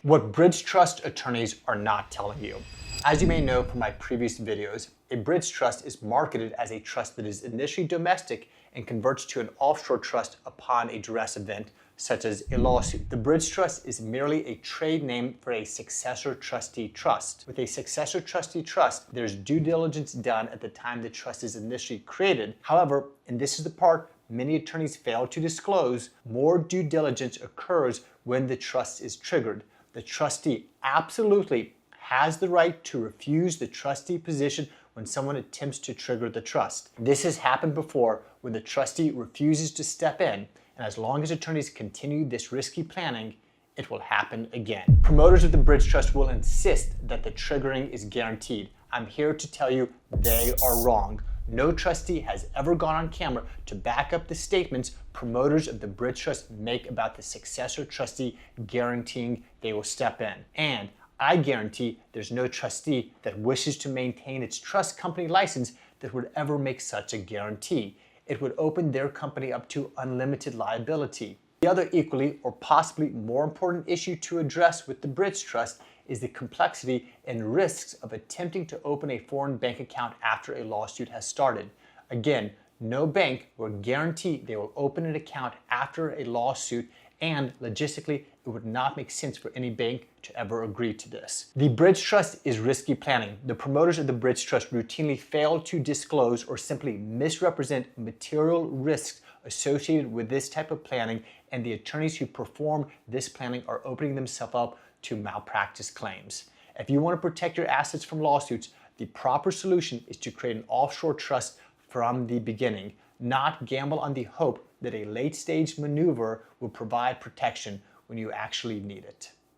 What bridge trust attorneys are not telling you. As you may know from my previous videos, a bridge trust is marketed as a trust that is initially domestic and converts to an offshore trust upon a duress event, such as a lawsuit. The bridge trust is merely a trade name for a successor trustee trust. With a successor trustee trust, there's due diligence done at the time the trust is initially created. However, and this is the part many attorneys fail to disclose, more due diligence occurs when the trust is triggered. The trustee absolutely has the right to refuse the trustee position when someone attempts to trigger the trust. This has happened before when the trustee refuses to step in, and as long as attorneys continue this risky planning, it will happen again. Promoters of the bridge trust will insist that the triggering is guaranteed. I'm here to tell you they are wrong. No trustee has ever gone on camera to back up the statements promoters of the bridge trust make about the successor trustee guaranteeing they will step in. And I guarantee there's no trustee that wishes to maintain its trust company license that would ever make such a guarantee. It would open their company up to unlimited liability. The other equally or possibly more important issue to address with the bridge trust is the complexity and risks of attempting to open a foreign bank account after a lawsuit has started. Again, no bank will guarantee they will open an account after a lawsuit, and logistically, it would not make sense for any bank to ever agree to this. The bridge trust is risky planning. The promoters of the bridge trust routinely fail to disclose or simply misrepresent material risks associated with this type of planning, and the attorneys who perform this planning are opening themselves up to malpractice claims. If you want to protect your assets from lawsuits, the proper solution is to create an offshore trust from the beginning, not gamble on the hope that a late-stage maneuver will provide protection when you actually need it.